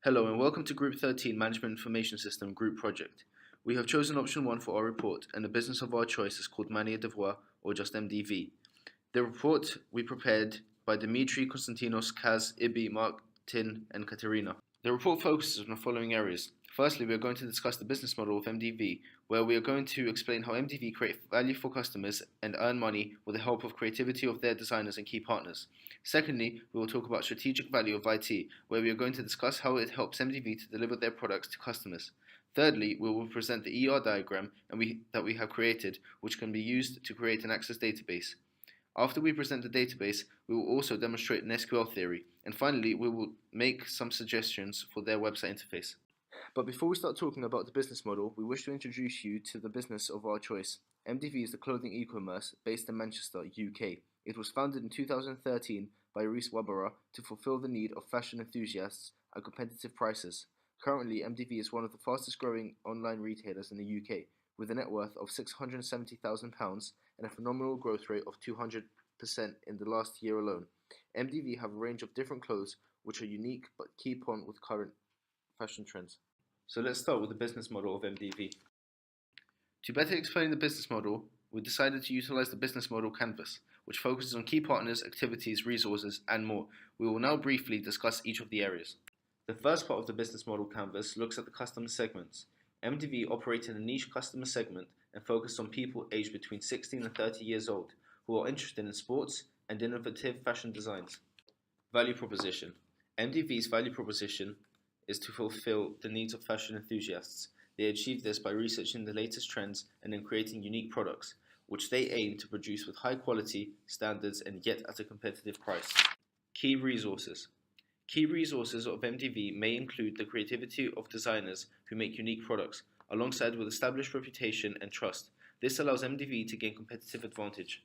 Hello and welcome to Group 13 Management Information System Group Project. We have chosen option 1 for our report and the business of our choice is called Mania Devoir or just MDV. The report we prepared by Dimitri, Konstantinos, Kaz, Ibi, Martin and Katerina. The report focuses on the following areas. Firstly, we are going to discuss the business model of MDV, where we are going to explain how MDV create value for customers and earn money with the help of creativity of their designers and key partners. Secondly, we will talk about strategic value of IT, where we are going to discuss how it helps MDV to deliver their products to customers. Thirdly, we will present the ER diagram that we have created, which can be used to create an Access database. After we present the database, we will also demonstrate an SQL theory, and finally, we will make some suggestions for their website interface. But before we start talking about the business model, we wish to introduce you to the business of our choice. MDV is the clothing e-commerce based in Manchester, UK. It was founded in 2013 by Reese Wabara to fulfill the need of fashion enthusiasts at competitive prices. Currently, MDV is one of the fastest growing online retailers in the UK, with a net worth of £670,000 and a phenomenal growth rate of 200% in the last year alone. MDV have a range of different clothes which are unique but keep on with current fashion trends. So let's start with the business model of MDV. To better explain the business model, we decided to utilize the business model canvas, which focuses on key partners, activities, resources, and more. We will now briefly discuss each of the areas. The first part of the business model canvas looks at the customer segments. MDV operates in a niche customer segment and focused on people aged between 16 and 30 years old who are interested in sports and innovative fashion designs. Value proposition. MDV's value proposition is to fulfill the needs of fashion enthusiasts. They achieve this by researching the latest trends and then creating unique products, which they aim to produce with high quality standards and yet at a competitive price. Key resources. Key resources of MDV may include the creativity of designers who make unique products, alongside with established reputation and trust. This allows MDV to gain competitive advantage.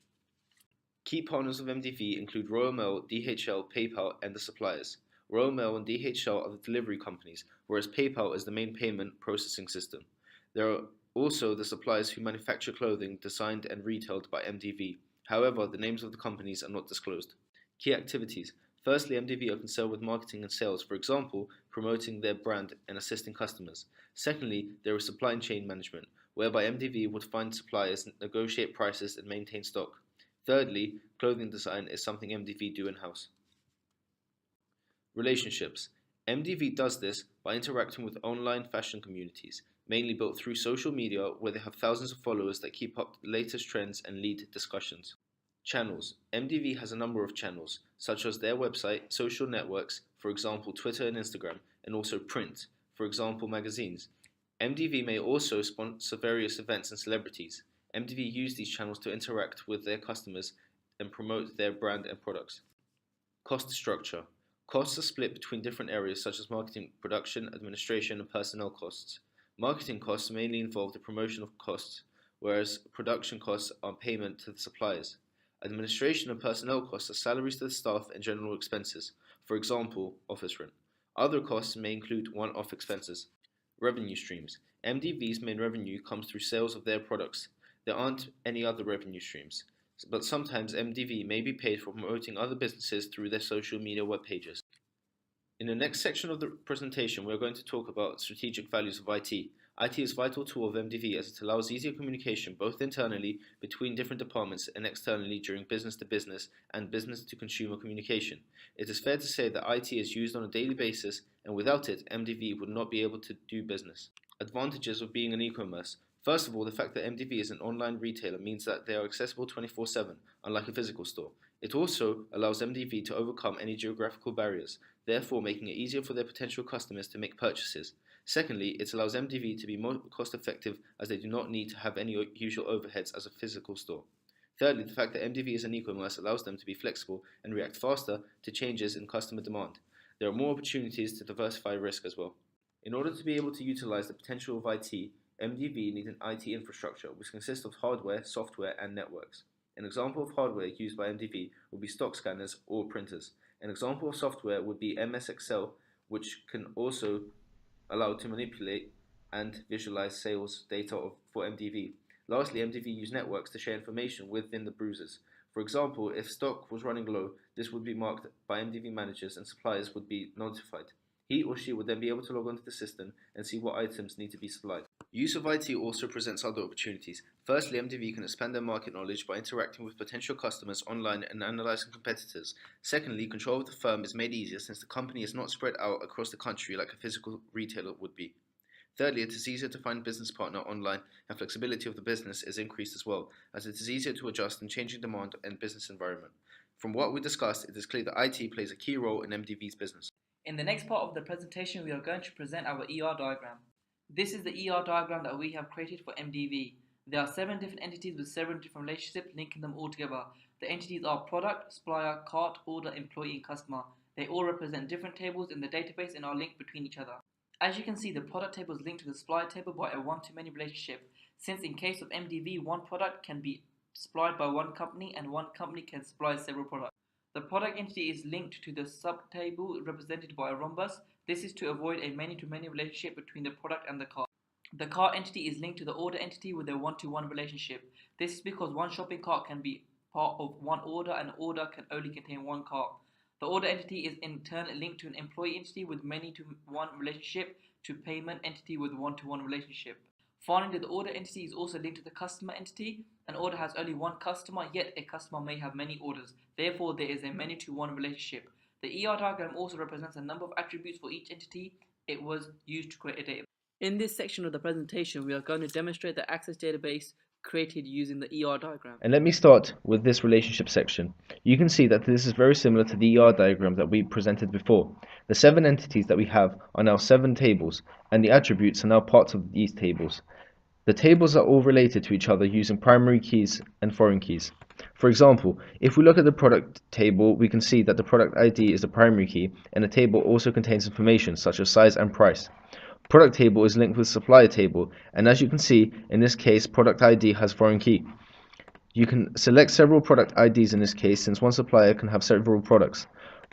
Key partners of MDV include Royal Mail, DHL, PayPal, and the suppliers. Royal Mail and DHL are the delivery companies, whereas PayPal is the main payment processing system. There are also the suppliers who manufacture clothing designed and retailed by MDV. However, the names of the companies are not disclosed. Key activities. Firstly, MDV are concerned with marketing and sales, for example, promoting their brand and assisting customers. Secondly, there is supply chain management, whereby MDV would find suppliers, negotiate prices, and maintain stock. Thirdly, clothing design is something MDV do in-house. Relationships. MDV does this by interacting with online fashion communities, mainly built through social media where they have thousands of followers that keep up the latest trends and lead discussions. Channels. MDV has a number of channels, such as their website, social networks, for example Twitter and Instagram, and also print, for example magazines. MDV may also sponsor various events and celebrities. MDV use these channels to interact with their customers and promote their brand and products. Cost structure. Costs are split between different areas such as marketing, production, administration, and personnel costs. Marketing costs mainly involve the promotion of costs, whereas production costs are payment to the suppliers. Administration and personnel costs are salaries to the staff and general expenses, for example, office rent. Other costs may include one-off expenses. Revenue streams. MDV's main revenue comes through sales of their products. There aren't any other revenue streams, but sometimes MDV may be paid for promoting other businesses through their social media web pages. In the next section of the presentation, we are going to talk about strategic values of IT. IT is a vital tool of MDV as it allows easier communication both internally between different departments and externally during business to business and business to consumer communication. It is fair to say that IT is used on a daily basis, and without it, MDV would not be able to do business. Advantages of being an e-commerce. First of all, the fact that MDV is an online retailer means that they are accessible 24/7, unlike a physical store. It also allows MDV to overcome any geographical barriers, therefore making it easier for their potential customers to make purchases. Secondly, it allows MDV to be more cost effective as they do not need to have any usual overheads as a physical store. Thirdly, the fact that MDV is an e-commerce allows them to be flexible and react faster to changes in customer demand. There are more opportunities to diversify risk as well. In order to be able to utilize the potential of IT, MDV needs an IT infrastructure which consists of hardware, software, and networks. An example of hardware used by MDV would be stock scanners or printers. An example of software would be MS Excel, which can also allow to manipulate and visualize sales data for MDV. Lastly, MDV use networks to share information within the bruisers. For example, if stock was running low, this would be marked by MDV managers and suppliers would be notified. He or she will then be able to log onto the system and see what items need to be supplied. Use of IT also presents other opportunities. Firstly, MDV can expand their market knowledge by interacting with potential customers online and analyzing competitors. Secondly, control of the firm is made easier since the company is not spread out across the country like a physical retailer would be. Thirdly, it is easier to find a business partner online, and flexibility of the business is increased as well, as it is easier to adjust in changing demand and business environment. From what we discussed, it is clear that IT plays a key role in MDV's business. In the next part of the presentation, we are going to present our ER diagram. This is the ER diagram that we have created for MDV. There are 7 different entities with 7 different relationships linking them all together. The entities are product, supplier, cart, order, employee, and customer. They all represent different tables in the database and are linked between each other. As you can see, the product table is linked to the supplier table by a one-to-many relationship, since in case of MDV, one product can be supplied by one company and one company can supply several products. The product entity is linked to the subtable represented by a rhombus. This is to avoid a many-to-many relationship between the product and the cart. The cart entity is linked to the order entity with a one-to-one relationship. This is because one shopping cart can be part of one order and order can only contain one cart. The order entity is in turn linked to an employee entity with many-to-one relationship to payment entity with one-to-one relationship. Finally, the order entity is also linked to the customer entity. An order has only one customer, yet a customer may have many orders. Therefore, there is a many-to-one relationship. The ER diagram also represents a number of attributes for each entity. It was used to create a database. In this section of the presentation, we are going to demonstrate the Access database created using the ER diagram. And let me start with this relationship section. You can see that this is very similar to the ER diagram that we presented before. The 7 entities that we have are now 7 tables, and the attributes are now parts of these tables. The tables are all related to each other using primary keys and foreign keys. For example, if we look at the product table, we can see that the product ID is the primary key, and the table also contains information such as size and price. Product table is linked with supplier table, and as you can see, in this case, product ID has foreign key. You can select several product IDs in this case, since one supplier can have several products.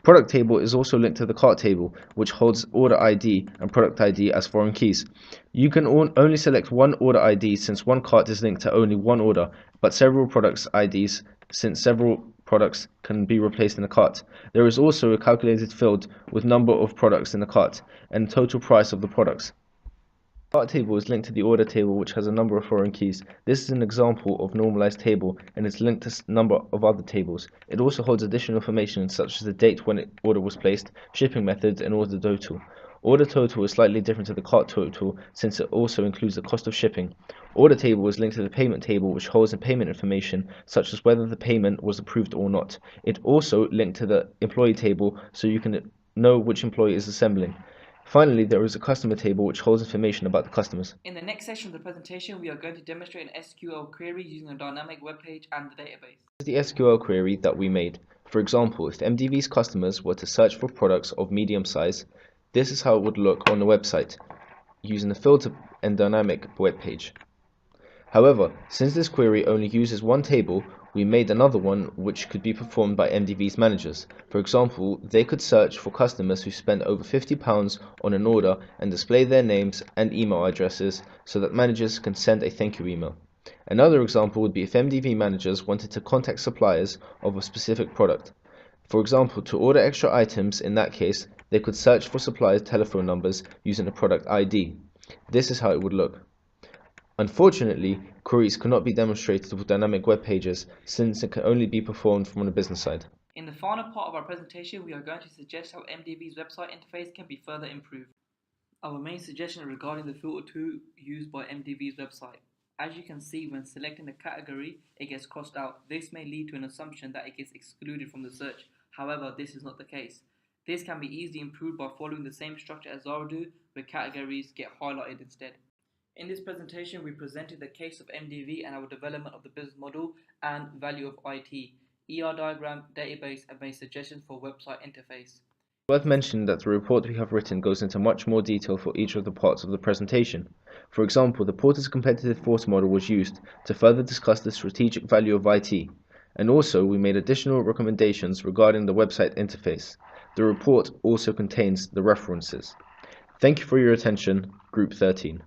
Product table is also linked to the cart table, which holds order ID and product ID as foreign keys. You can only select one order ID since one cart is linked to only one order, but several products IDs since several products can be replaced in a cart. There is also a calculated field with number of products in the cart and total price of the products. The cart table is linked to the order table, which has a number of foreign keys. This is an example of normalized table and is linked to a number of other tables. It also holds additional information such as the date when the order was placed, shipping methods, and order total. Order total is slightly different to the cart total since it also includes the cost of shipping. Order table is linked to the payment table, which holds the payment information such as whether the payment was approved or not. It also linked to the employee table so you can know which employee is assembling. Finally, there is a customer table which holds information about the customers. In the next section of the presentation, we are going to demonstrate an SQL query using a dynamic web page and the database. This is the SQL query that we made. For example, if MDV's customers were to search for products of medium size, this is how it would look on the website using the filter and dynamic web page. However, since this query only uses one table, we made another one which could be performed by MDV's managers. For example, they could search for customers who spent over £50 on an order and display their names and email addresses so that managers can send a thank you email. Another example would be if MDV managers wanted to contact suppliers of a specific product. For example, to order extra items, in that case, they could search for suppliers' telephone numbers using a product ID. This is how it would look. Unfortunately, queries cannot be demonstrated with dynamic web pages since it can only be performed from the business side. In the final part of our presentation, we are going to suggest how MDV's website interface can be further improved. Our main suggestion regarding the filter tool used by MDV's website. As you can see, when selecting the category, it gets crossed out. This may lead to an assumption that it gets excluded from the search. However, this is not the case. This can be easily improved by following the same structure as Zara do, where categories get highlighted instead. In this presentation, we presented the case of MDV and our development of the business model and value of IT, ER diagram, database, and made suggestions for website interface. Worth mentioning that the report we have written goes into much more detail for each of the parts of the presentation. For example, the Porter's competitive force model was used to further discuss the strategic value of IT, and also we made additional recommendations regarding the website interface. The report also contains the references. Thank you for your attention, Group 13.